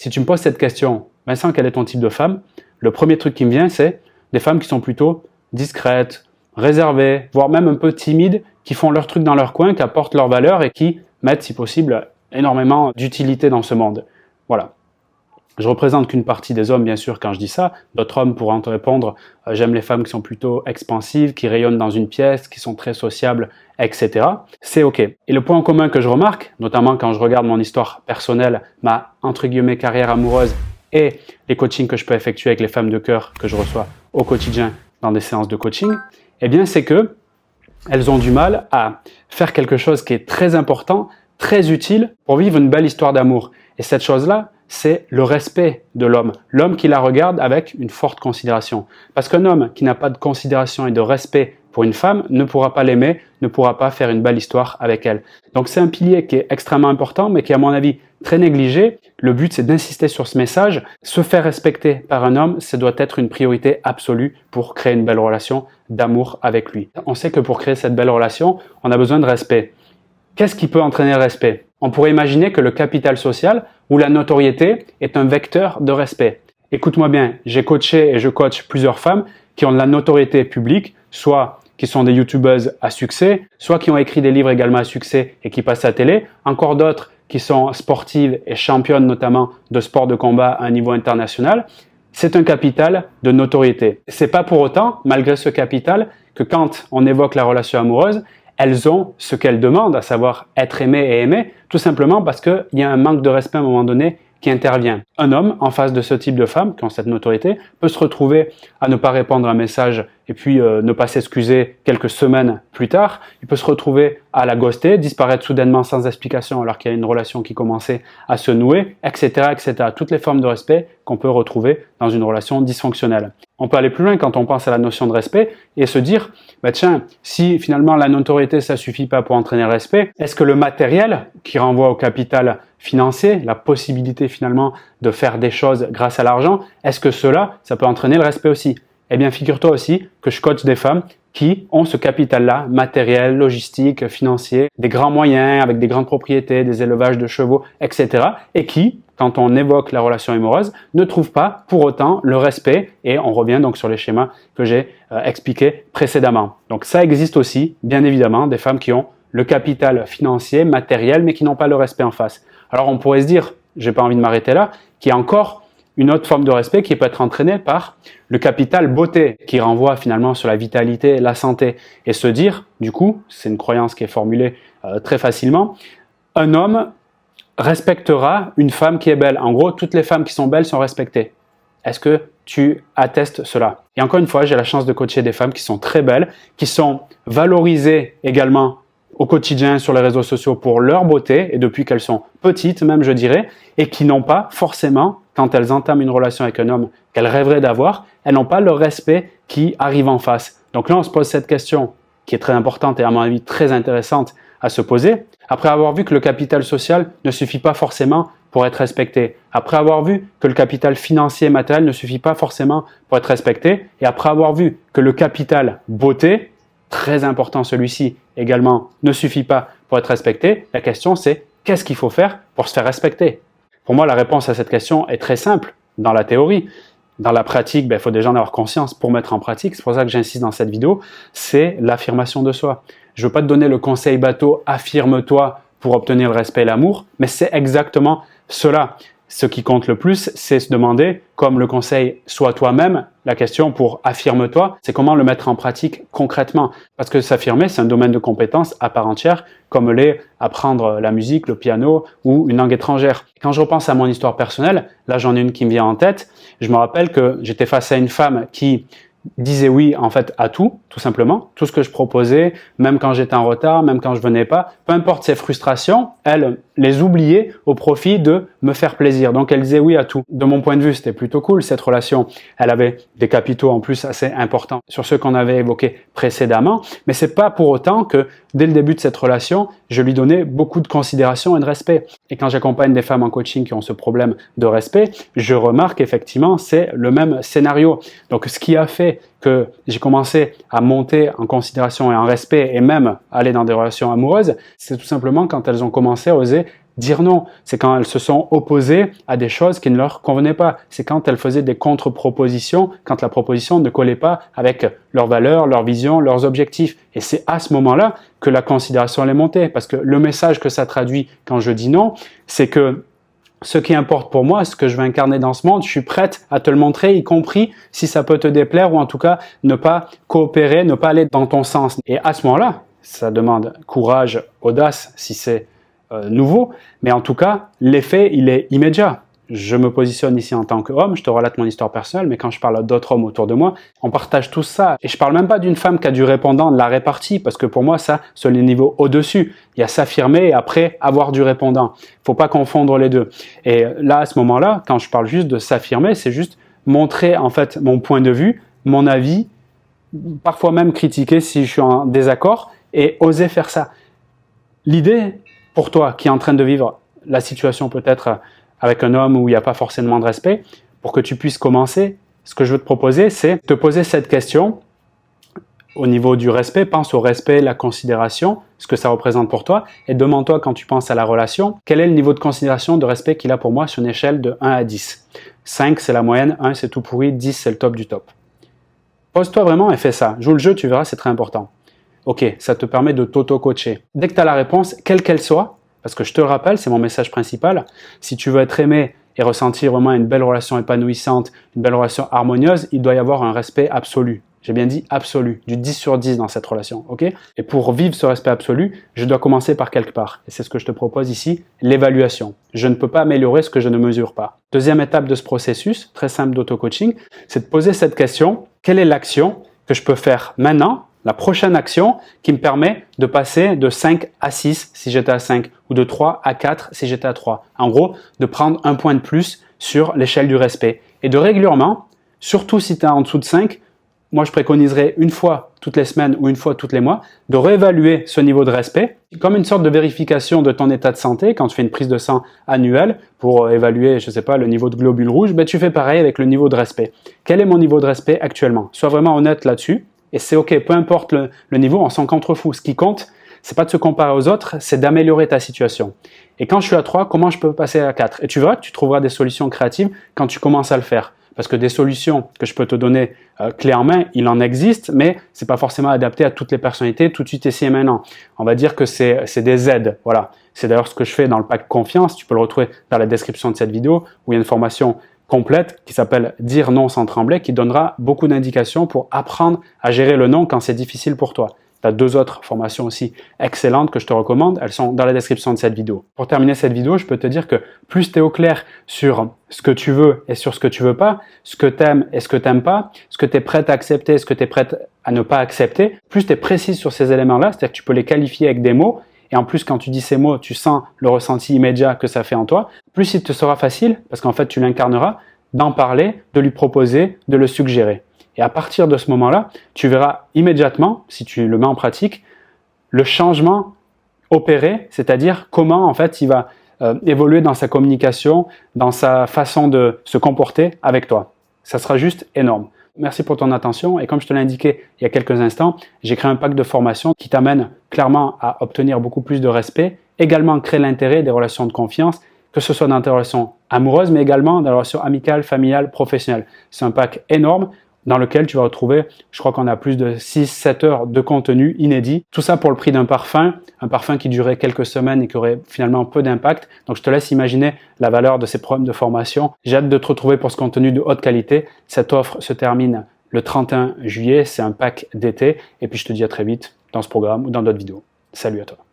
si tu me poses cette question, Vincent, quel est ton type de femme? Le premier truc qui me vient, c'est des femmes qui sont plutôt discrètes, réservées, voire même un peu timides, qui font leur truc dans leur coin, qui apportent leur valeur et qui mettent, si possible, énormément d'utilité dans ce monde. Voilà. Je représente qu'une partie des hommes, bien sûr, quand je dis ça. D'autres hommes pourront te répondre « j'aime les femmes qui sont plutôt expansives, qui rayonnent dans une pièce, qui sont très sociables, etc. » C'est OK. Et le point commun que je remarque, notamment quand je regarde mon histoire personnelle, ma, entre guillemets, carrière amoureuse et les coachings que je peux effectuer avec les femmes de cœur que je reçois au quotidien dans des séances de coaching, eh bien, c'est que elles ont du mal à faire quelque chose qui est très important, très utile pour vivre une belle histoire d'amour. Et cette chose-là, c'est le respect de l'homme. L'homme qui la regarde avec une forte considération. Parce qu'un homme qui n'a pas de considération et de respect pour une femme ne pourra pas l'aimer, ne pourra pas faire une belle histoire avec elle. Donc c'est un pilier qui est extrêmement important, mais qui est à mon avis très négligé. Le but, c'est d'insister sur ce message. Se faire respecter par un homme, ça doit être une priorité absolue pour créer une belle relation d'amour avec lui. On sait que pour créer cette belle relation, on a besoin de respect. Qu'est-ce qui peut entraîner le respect? On pourrait imaginer que le capital social ou la notoriété est un vecteur de respect. Écoute-moi bien, j'ai coaché et je coach plusieurs femmes qui ont de la notoriété publique, soit qui sont des youtubeuses à succès, soit qui ont écrit des livres également à succès et qui passent à la télé, encore d'autres qui sont sportives et championnes notamment de sport de combat à un niveau international. C'est un capital de notoriété. C'est pas pour autant, malgré ce capital, que quand on évoque la relation amoureuse, elles ont ce qu'elles demandent, à savoir être aimées et aimées, tout simplement parce qu'il y a un manque de respect à un moment donné qui intervient. Un homme, en face de ce type de femmes, qui ont cette notoriété, peut se retrouver à ne pas répondre à un message et puis ne pas s'excuser quelques semaines plus tard. Il peut se retrouver à la ghoster, disparaître soudainement sans explication alors qu'il y a une relation qui commençait à se nouer, etc., etc. Toutes les formes de respect qu'on peut retrouver dans une relation dysfonctionnelle. On peut aller plus loin quand on pense à la notion de respect et se dire, bah tiens, si finalement la notoriété ça suffit pas pour entraîner le respect, est-ce que le matériel qui renvoie au capital financier, la possibilité finalement de faire des choses grâce à l'argent, est-ce que cela, ça peut entraîner le respect aussi? Eh bien, figure-toi aussi que je coach des femmes qui ont ce capital-là, matériel, logistique, financier, des grands moyens, avec des grandes propriétés, des élevages de chevaux, etc. et qui, quand on évoque la relation amoureuse, ne trouvent pas pour autant le respect et on revient donc sur les schémas que j'ai expliqués précédemment. Donc ça existe aussi, bien évidemment, des femmes qui ont le capital financier, matériel, mais qui n'ont pas le respect en face. Alors on pourrait se dire, j'ai pas envie de m'arrêter là, qu'il y a encore une autre forme de respect qui peut être entraînée par le capital beauté, qui renvoie finalement sur la vitalité, la santé, et se dire, du coup, c'est une croyance qui est formulée très facilement, un homme respectera une femme qui est belle. En gros, toutes les femmes qui sont belles sont respectées. Est-ce que tu attestes cela? Et encore une fois, j'ai la chance de coacher des femmes qui sont très belles, qui sont valorisées également au quotidien sur les réseaux sociaux pour leur beauté, et depuis qu'elles sont petites même, je dirais, et qui n'ont pas forcément, quand elles entament une relation avec un homme qu'elles rêveraient d'avoir, elles n'ont pas le respect qui arrive en face. Donc là, on se pose cette question qui est très importante et à mon avis très intéressante à se poser. Après avoir vu que le capital social ne suffit pas forcément pour être respecté, après avoir vu que le capital financier et matériel ne suffit pas forcément pour être respecté, et après avoir vu que le capital beauté, très important celui-ci également, ne suffit pas pour être respecté, la question c'est qu'est-ce qu'il faut faire pour se faire respecter? Pour moi, la réponse à cette question est très simple dans la théorie. Dans la pratique, il faut déjà en avoir conscience pour mettre en pratique. C'est pour ça que j'insiste dans cette vidéo, c'est l'affirmation de soi. Je ne veux pas te donner le conseil bateau, affirme-toi pour obtenir le respect et l'amour, mais c'est exactement cela. Ce qui compte le plus, c'est se demander, comme le conseil « sois toi-même », la question pour « affirme-toi », c'est comment le mettre en pratique concrètement. Parce que s'affirmer, c'est un domaine de compétence à part entière, comme l'est apprendre la musique, le piano ou une langue étrangère. Quand je repense à mon histoire personnelle, là j'en ai une qui me vient en tête, je me rappelle que j'étais face à une femme qui disait oui en fait à tout simplement, tout ce que je proposais, même quand j'étais en retard, même quand je venais pas, peu importe ses frustrations, elle les oubliait au profit de me faire plaisir. Donc elle disait oui à tout. De mon point de vue, c'était plutôt cool cette relation. Elle avait des capitaux en plus assez importants sur ceux qu'on avait évoqués précédemment, mais c'est pas pour autant que dès le début de cette relation, je lui donnais beaucoup de considération et de respect. Et quand j'accompagne des femmes en coaching qui ont ce problème de respect, je remarque effectivement c'est le même scénario. Donc ce qui a fait que j'ai commencé à monter en considération et en respect et même aller dans des relations amoureuses, c'est tout simplement quand elles ont commencé à oser dire non. C'est quand elles se sont opposées à des choses qui ne leur convenaient pas. C'est quand elles faisaient des contre-propositions, quand la proposition ne collait pas avec leurs valeurs, leurs visions, leurs objectifs. Et c'est à ce moment-là que la considération elle est montée. Parce que le message que ça traduit quand je dis non, c'est que ce qui importe pour moi, ce que je veux incarner dans ce monde, je suis prête à te le montrer, y compris si ça peut te déplaire ou en tout cas ne pas coopérer, ne pas aller dans ton sens. Et à ce moment-là, ça demande courage, audace si c'est nouveau, mais en tout cas, l'effet, il est immédiat. Je me positionne ici en tant qu'homme, je te relate mon histoire personnelle, mais quand je parle d'autres hommes autour de moi, on partage tout ça. Et je parle même pas d'une femme qui a du répondant, de la répartie, parce que pour moi, ça, c'est le niveau au-dessus. Il y a s'affirmer et après avoir du répondant. Faut pas confondre les deux. Et là, à ce moment-là, quand je parle juste de s'affirmer, c'est juste montrer en fait mon point de vue, mon avis, parfois même critiquer si je suis en désaccord, et oser faire ça. L'idée, pour toi qui est en train de vivre la situation peut-être avec un homme où il n'y a pas forcément de respect, pour que tu puisses commencer, ce que je veux te proposer, c'est te poser cette question au niveau du respect. Pense au respect, la considération, ce que ça représente pour toi, et demande-toi quand tu penses à la relation, quel est le niveau de considération, de respect qu'il a pour moi sur une échelle de 1 à 10. 5 c'est la moyenne, 1 c'est tout pourri, 10 c'est le top du top. Pose-toi vraiment et fais ça. Joue le jeu, tu verras, c'est très important. Ok, ça te permet de t'auto-coacher. Dès que tu as la réponse, quelle qu'elle soit, parce que je te le rappelle, c'est mon message principal, si tu veux être aimé et ressentir vraiment une belle relation épanouissante, une belle relation harmonieuse, il doit y avoir un respect absolu. J'ai bien dit absolu, du 10 sur 10 dans cette relation, ok? Et pour vivre ce respect absolu, je dois commencer par quelque part. Et c'est ce que je te propose ici, l'évaluation. Je ne peux pas améliorer ce que je ne mesure pas. Deuxième étape de ce processus, très simple d'auto-coaching, c'est de poser cette question, quelle est l'action que je peux faire maintenant, la prochaine action qui me permet de passer de 5 à 6 si j'étais à 5 ou de 3 à 4 si j'étais à 3. En gros, de prendre un point de plus sur l'échelle du respect. Et de régulièrement, surtout si tu es en dessous de 5, moi je préconiserais une fois toutes les semaines ou une fois tous les mois, de réévaluer ce niveau de respect comme une sorte de vérification de ton état de santé. Quand tu fais une prise de sang annuelle pour évaluer, je sais pas, le niveau de globules rouges, ben tu fais pareil avec le niveau de respect. Quel est mon niveau de respect actuellement? Sois vraiment honnête là-dessus. Et c'est ok, peu importe le niveau, on s'en contrefout. Ce qui compte, c'est pas de se comparer aux autres, c'est d'améliorer ta situation. Et quand je suis à 3, comment je peux passer à 4? Et tu verras que tu trouveras des solutions créatives quand tu commences à le faire. Parce que des solutions que je peux te donner clé en main, il en existe, mais c'est pas forcément adapté à toutes les personnalités tout de suite ici et maintenant. On va dire que c'est des aides. Voilà. C'est d'ailleurs ce que je fais dans le pack confiance. Tu peux le retrouver dans la description de cette vidéo où il y a une formation complète qui s'appelle Dire non sans trembler, qui donnera beaucoup d'indications pour apprendre à gérer le non quand c'est difficile pour toi. Tu as 2 autres formations aussi excellentes que je te recommande, elles sont dans la description de cette vidéo. Pour terminer cette vidéo, je peux te dire que plus tu es au clair sur ce que tu veux et sur ce que tu veux pas, ce que tu aimes et ce que tu n'aimes pas, ce que tu es prête à accepter, ce que tu es prête à ne pas accepter, plus tu es précise sur ces éléments-là, c'est-à-dire que tu peux les qualifier avec des mots. Et en plus, quand tu dis ces mots, tu sens le ressenti immédiat que ça fait en toi, plus il te sera facile, parce qu'en fait, tu l'incarneras, d'en parler, de lui proposer, de le suggérer. Et à partir de ce moment-là, tu verras immédiatement, si tu le mets en pratique, le changement opérer, c'est-à-dire comment en fait il va évoluer dans sa communication, dans sa façon de se comporter avec toi. Ça sera juste énorme. Merci pour ton attention et comme je te l'ai indiqué il y a quelques instants, j'ai créé un pack de formation qui t'amène clairement à obtenir beaucoup plus de respect, également créer l'intérêt des relations de confiance, que ce soit dans tes relations amoureuses, mais également dans les relations amicales, familiales, professionnelles. C'est un pack énorme dans lequel tu vas retrouver, je crois qu'on a plus de 6-7 heures de contenu inédit. Tout ça pour le prix d'un parfum qui durait quelques semaines et qui aurait finalement peu d'impact. Donc je te laisse imaginer la valeur de ces programmes de formation. J'ai hâte de te retrouver pour ce contenu de haute qualité. Cette offre se termine le 31 juillet, c'est un pack d'été. Et puis je te dis à très vite dans ce programme ou dans d'autres vidéos. Salut à toi.